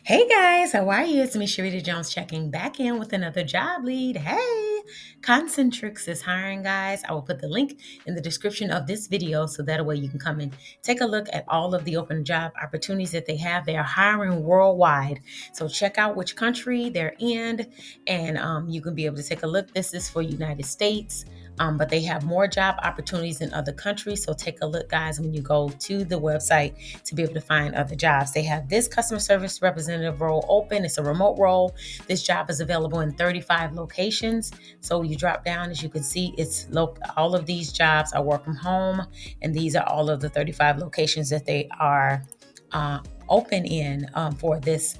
Hey guys, how are you? It's me, Sharita Jones, checking back in with another job lead. Hey, CONCENTRIX is hiring, guys. I will put the link in the description of this video so that way you can come and take a look at all of the open job opportunities that they have. They are hiring worldwide. So check out which country they're in, and you can be able to take a look. This is for United States. But they have more job opportunities in other countries. So take a look, guys, when you go to the website to be able to find other jobs. They have this customer service representative role open. It's a remote role. This job is available in 35 locations. So you drop down, as you can see, all of these jobs are work from home, and these are all of the 35 locations that they are open in for this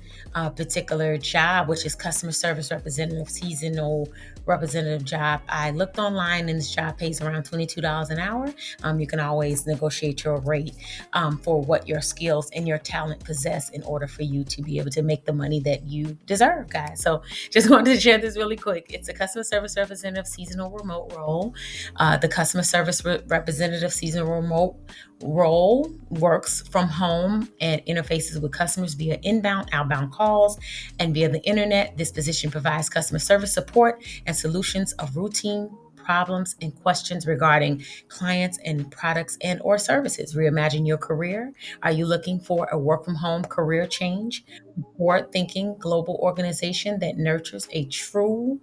particular job, which is customer service representative, seasonal representative job. I looked online and this job pays around $22 an hour. You can always negotiate your rate for what your skills and your talent possess in order for you to be able to make the money that you deserve, guys. So just wanted to share this really quick. It's a customer service representative seasonal remote role. The customer service representative seasonal remote role works from home and interfaces with customers via inbound, outbound calls, and via the internet. This position provides customer service support and solutions of routine problems and questions regarding clients and products and or services. Reimagine your career. Are you looking for a work from home career change? Forward thinking global organization that nurtures a true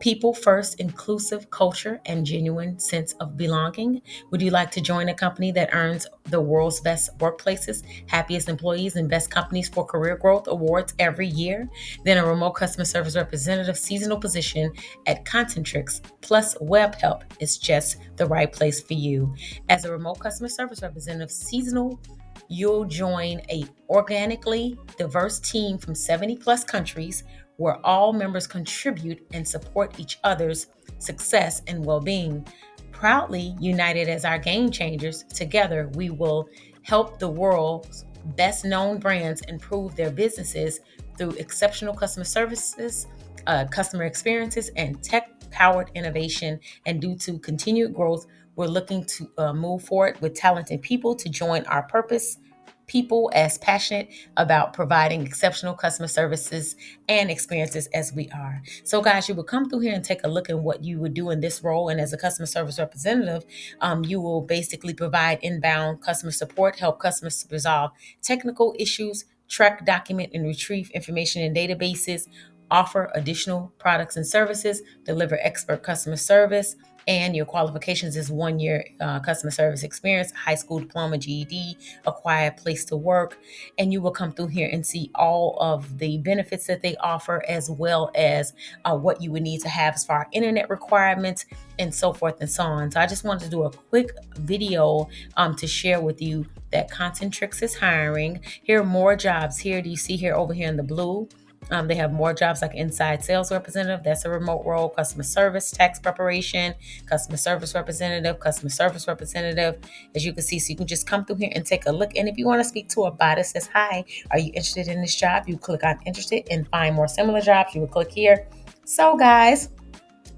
people first, inclusive culture, and genuine sense of belonging? Would you like to join a company that earns the world's best workplaces, happiest employees, and best companies for career growth awards every year? Then a remote customer service representative seasonal position at Concentrix plus web help is just the right place for you. As a remote customer service representative seasonal, you'll join a organically diverse team from 70 plus countries where all members contribute and support each other's success and well-being. Proudly united as our game changers, together we will help the world's best known brands improve their businesses through exceptional customer services, customer experiences, and tech-powered innovation. And due to continued growth, we're looking to move forward with talented people to join our purpose. People as passionate about providing exceptional customer services and experiences as we are. So, guys, you will come through here and take a look at what you would do in this role. And as a customer service representative, you will basically provide inbound customer support, help customers resolve technical issues, track, document, and retrieve information in databases, offer additional products and services, deliver expert customer service, and your qualifications is 1 year customer service experience, high school diploma, GED, acquired place to work. And you will come through here and see all of the benefits that they offer, as well as what you would need to have as far as internet requirements and so forth and so on. So I just wanted to do a quick video to share with you that Concentrix is hiring. Here are more jobs here. Do you see here over here in the blue? They have more jobs like inside sales representative. That's a remote role. Customer service, tax preparation, customer service representative, customer service representative. As you can see, so you can just come through here and take a look. And if you want to speak to a bot that says, hi, are you interested in this job? You click on interested and find more similar jobs. You will click here. So guys,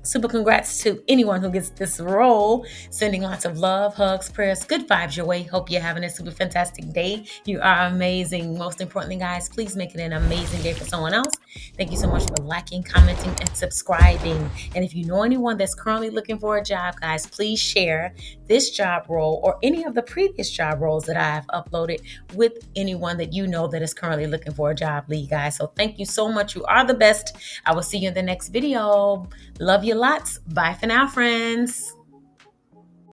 super congrats to anyone who gets this role. Sending lots of love, hugs, prayers, good vibes your way. Hope you're having a super fantastic day. You are amazing. Most importantly, guys, please make it an amazing day for someone else. Thank you so much for liking, commenting, and subscribing. And if you know anyone that's currently looking for a job, guys, please share this job role or any of the previous job roles that I have uploaded with anyone that you know that is currently looking for a job lead, guys. So thank you so much. You are the best. I will see you in the next video. Love you lots. Bye for now, friends.